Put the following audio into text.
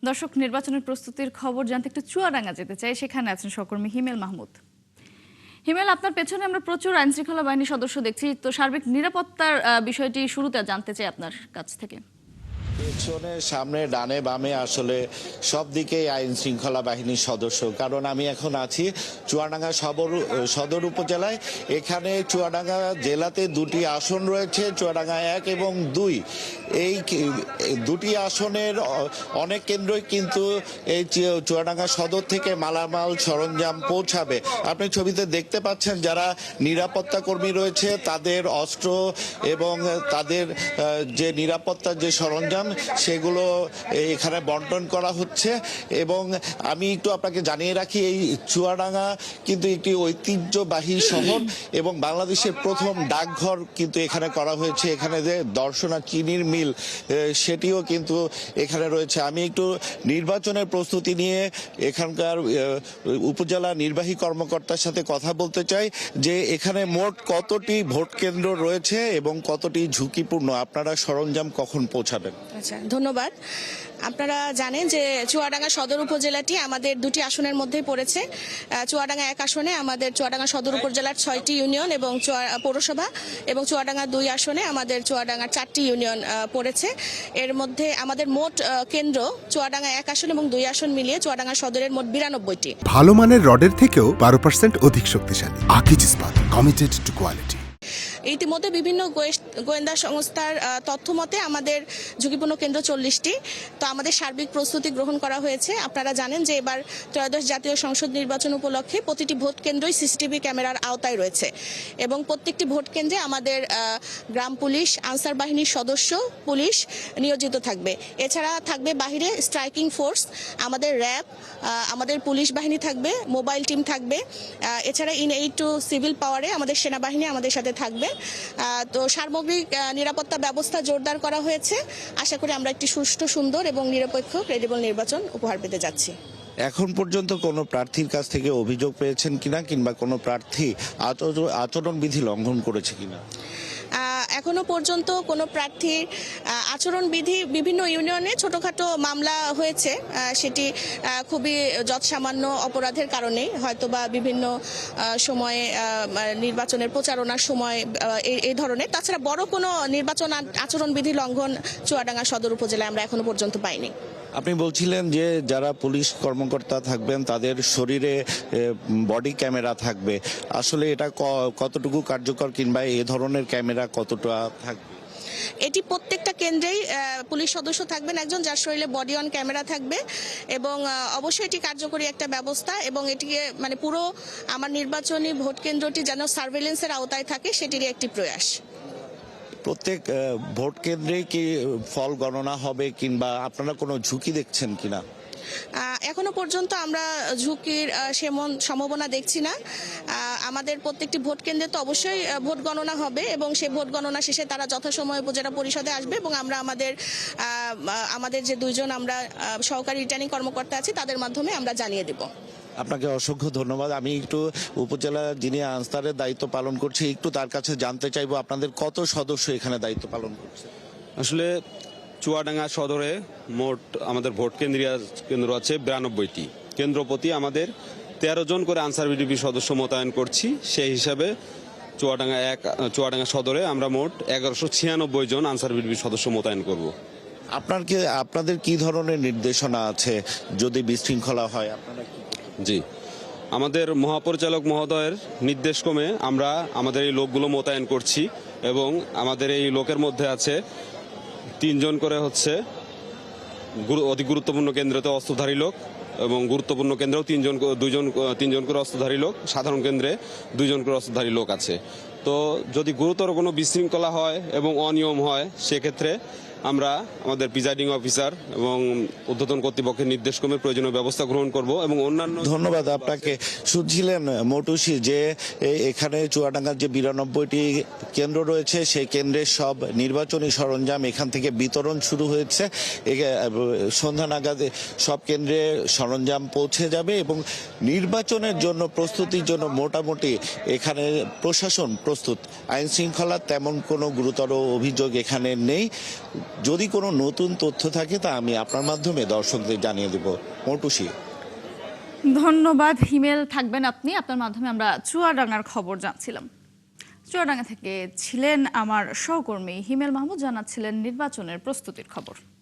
দর্শক, নির্বাচনের প্রস্তুতির খবর জানতে একটু চুয়াডাঙ্গা যেতে চাই। সেখানে আছেন সহকর্মী হিমেল মাহমুদ। হিমেল, আপনার পেছনে আমরা প্রচুর আইনশৃঙ্খলা বাহিনীর সদস্য দেখছি, তো সার্বিক নিরাপত্তার বিষয়টি শুরুতে জানতে চাই আপনার কাছ থেকে। পেছনে, সামনে, ডানে বামে আসলে সব দিকেই আইন শৃঙ্খলা বাহিনীর সদস্য। কারণ আমি এখন আছি চুয়াডাঙ্গা সদর উপজেলায়। এখানে চুয়াডাঙ্গা জেলাতে দুটি আসন রয়েছে, চুয়াডাঙ্গা 1 এবং 2। এই দুটি আসনের অনেক কেন্দ্রই কিন্তু এই চুয়াডাঙ্গা সদর থেকে মালামাল সরঞ্জাম পৌঁছাবে। আপনি ছবিতে দেখতে পাচ্ছেন যারা নিরাপত্তা কর্মী রয়েছে তাদের অস্ত্র এবং তাদের যে নিরাপত্তার যে সরঞ্জাম সেগুলো এখানে বন্টন করা হচ্ছে। এবং আমি একটু আপনাকে জানিয়ে রাখি, এই চুয়াডাঙ্গা কিন্তু একটি ঐতিহ্যবাহী শহর এবং বাংলাদেশের প্রথম ডাকঘর কিন্তু এখানে করা হয়েছে। এখানে যে দর্শনা চিনির মিল সেটিও কিন্তু এখানে রয়েছে। আমি একটু নির্বাচনের প্রস্তুতি নিয়ে এখানকার উপজেলা নির্বাহী কর্মকর্তার সাথে কথা বলতে চাই যে এখানে মোট কতটি ভোট কেন্দ্র রয়েছে এবং কতটি ঝুঁকিপূর্ণ। আপনারা সরঞ্জাম কখন পৌঁছাবেন? আচ্ছা, ধন্যবাদ। আপনারা জানেন যে চুয়াডাঙ্গা সদর উপজেলাটি আমাদের দুটি আসনের মধ্যেই পড়েছে। চুয়াডাঙ্গা 1 আসনে আমাদের চুয়াডাঙ্গা সদর উপজেলার 6টি ইউনিয়ন এবং পৌরসভা, এবং চুয়াডাঙ্গা 2 আসনে আমাদের চুয়াডাঙ্গার 4টি ইউনিয়ন পড়েছে। এর মধ্যে আমাদের মোট কেন্দ্র চুয়াডাঙ্গা 1 আসন এবং 2 আসন মিলিয়ে চুয়াডাঙ্গা সদরের মোট 92টি। ভালো মানের রডের থেকেও 12% অধিক শক্তিশালী। আকিজ ইস্পাত, কমিটেড টু কোয়ালিটি। ইতিমধ্যে বিভিন্ন গোয়েন্দা সংস্থার তথ্য মতে আমাদের ঝুঁকিপূর্ণ কেন্দ্র 40টি। তো আমাদের সার্বিক প্রস্তুতি গ্রহণ করা হয়েছে। আপনারা জানেন যে এবার ত্রয়োদশ জাতীয় সংসদ নির্বাচন উপলক্ষে প্রতিটি ভোট কেন্দ্রই সিসিটিভি ক্যামেরার আওতায় রয়েছে এবং প্রত্যেকটি ভোট কেন্দ্রে আমাদের গ্রাম পুলিশ, আনসার বাহিনীর সদস্য পুলিশ নিয়োজিত থাকবে। এছাড়া থাকবে বাহিরে স্ট্রাইকিং ফোর্স, আমাদের র্যাব, আমাদের পুলিশ বাহিনী থাকবে, মোবাইল টিম থাকবে। এছাড়া ইন-এইড টু সিভিল পাওয়ারে আমাদের সেনাবাহিনী আমাদের সাথে থাকবে। তো সার্বজনীন নিরাপত্তা ব্যবস্থা জোরদার করা হয়েছে। আশা করি আমরা একটি সুষ্ঠু, সুন্দর এবং নিরপেক্ষ ক্রেডিবল নির্বাচন উপহার পেতে যাচ্ছি। এখন পর্যন্ত কোনো প্রার্থীর কাছ থেকে অভিযোগ পেয়েছেন কিনা, কিংবা কোনো প্রার্থী আচরণবিধি লঙ্ঘন করেছে কিনা? এখনো পর্যন্ত কোনো প্রার্থীর আচরণবিধি বিভিন্ন ইউনিয়নে ছোটখাটো মামলা হয়েছে, সেটি খুবই যৎসামান্য অপরাধের কারণে, হয়তোবা বিভিন্ন সময়ে নির্বাচনের প্রচারণার সময় এই ধরনের। তাছাড়া বড় কোনো নির্বাচন আচরণবিধি লঙ্ঘন চুয়াডাঙ্গা সদর উপজেলায় আমরা এখনো পর্যন্ত পাইনি। আপনি বলছিলেন যে যারা পুলিশ কর্মকর্তা থাকবেন তাদের শরীরে বডি ক্যামেরা থাকবে, আসলে এটা কতটুকু কার্যকর, কিংবা এ ধরনের ক্যামেরা কতটা থাকবে? এটি প্রত্যেকটা কেন্দ্রেই পুলিশ সদস্য থাকবেন একজন, যার শরীরে বডি অন ক্যামেরা থাকবে এবং অবশ্যই এটি কার্যকরী একটা ব্যবস্থা এবং এটিকে মানে পুরো আমার নির্বাচনী ভোট কেন্দ্রটি যেন সার্ভেলেন্সের আওতায় থাকে সেটিরই একটি প্রয়াস। প্রত্যেক ভোট কেন্দ্রে কি ফল গণনা হবে, কিংবা আপনারা কোনো ঝুঁকি দেখছেন কিনা? এখনো পর্যন্ত আমরা ঝুঁকির সেমন সম্ভাবনা দেখছি না। আমাদের প্রত্যেকটি ভোট কেন্দ্রে তো অবশ্যই ভোট গণনা হবে এবং সেই ভোট গণনা শেষে তারা যথাসময়ে উপজেলা পরিষদে আসবে এবং আমরা আমাদের যে 2 জন আমরা সহকারী রিটার্নিং কর্মকর্তা আছি তাদের মাধ্যমে আমরা জানিয়ে দেব। আপনাকে অসংখ্য ধন্যবাদ। আমি একটু উপজেলা যিনি আনসারের দায়িত্ব পালন করছে একটু তার কাছে জানতে চাইবো আপনাদের কত সদস্য এখানে দায়িত্ব পালন করছে? আসলে চুয়াডাঙ্গা সদরে মোট আমাদের ভোট কেন্দ্র আছে 92টি। কেন্দ্র প্রতি আমাদের 13 জন করে আনসার বিডিপি সদস্য মোতায়েন করছি। সেই হিসাবে চুয়াডাঙ্গা সদরে আমরা মোট 1196 জন আনসার বিডিপি সদস্য মোতায়েন করব। আপনাদের কি ধরনের নির্দেশনা আছে যদি বিশৃঙ্খলা হয়? আপনারা জি, আমাদের মহাপরিচালক মহোদয়ের নির্দেশক্রমে আমরা আমাদের এই লোকগুলো মোতায়েন করছি এবং আমাদের এই লোকের মধ্যে আছে 3 জন করে হচ্ছে অতি গুরুত্বপূর্ণ কেন্দ্রেতে অস্ত্রধারী লোক এবং গুরুত্বপূর্ণ কেন্দ্রেও 3 জন করে অস্ত্রধারী লোক, সাধারণ কেন্দ্রে 2 জন করে অস্ত্রধারী লোক আছে। তো যদি গুরুতর কোনো বিশৃঙ্খলা হয় এবং অনিয়ম হয় সেক্ষেত্রে আমরা আমাদের প্রিজাইডিং অফিসার এবং ঊর্ধ্বতন কর্তৃপক্ষের নির্দেশক্রমে প্রয়োজনীয় ব্যবস্থা গ্রহণ করব এবং অন্যান্য। ধন্যবাদ আপনাকে। শুনছিলেন মটুসি যে এখানে চুয়াডাঙ্গার যে 92টি কেন্দ্র রয়েছে সেই কেন্দ্রের সব নির্বাচনী সরঞ্জাম এখান থেকে বিতরণ শুরু হয়েছে। সন্ধ্যা নাগাদ সব কেন্দ্রে সরঞ্জাম পৌঁছে যাবে এবং নির্বাচনের জন্য প্রস্তুতির জন্য মোটামুটি এখানে প্রশাসন প্রস্তুত। আইন শৃঙ্খলার তেমন কোনো গুরুতর অভিযোগ এখানে নেই। যদি কোনো নতুন তথ্য থাকে তা আমি আপনার মাধ্যমে দর্শকদের জানিয়ে দেব। মৌটুসী। ধন্যবাদ হিমেল, থাকবেন আপনি। আপনার মাধ্যমে আমরা চুয়াডাঙ্গার খবর জানছিলাম। চুয়াডাঙ্গা থেকে ছিলেন আমার সহকর্মী হিমেল মাহমুদ, জানাচ্ছিলেন নির্বাচনের প্রস্তুতির খবর।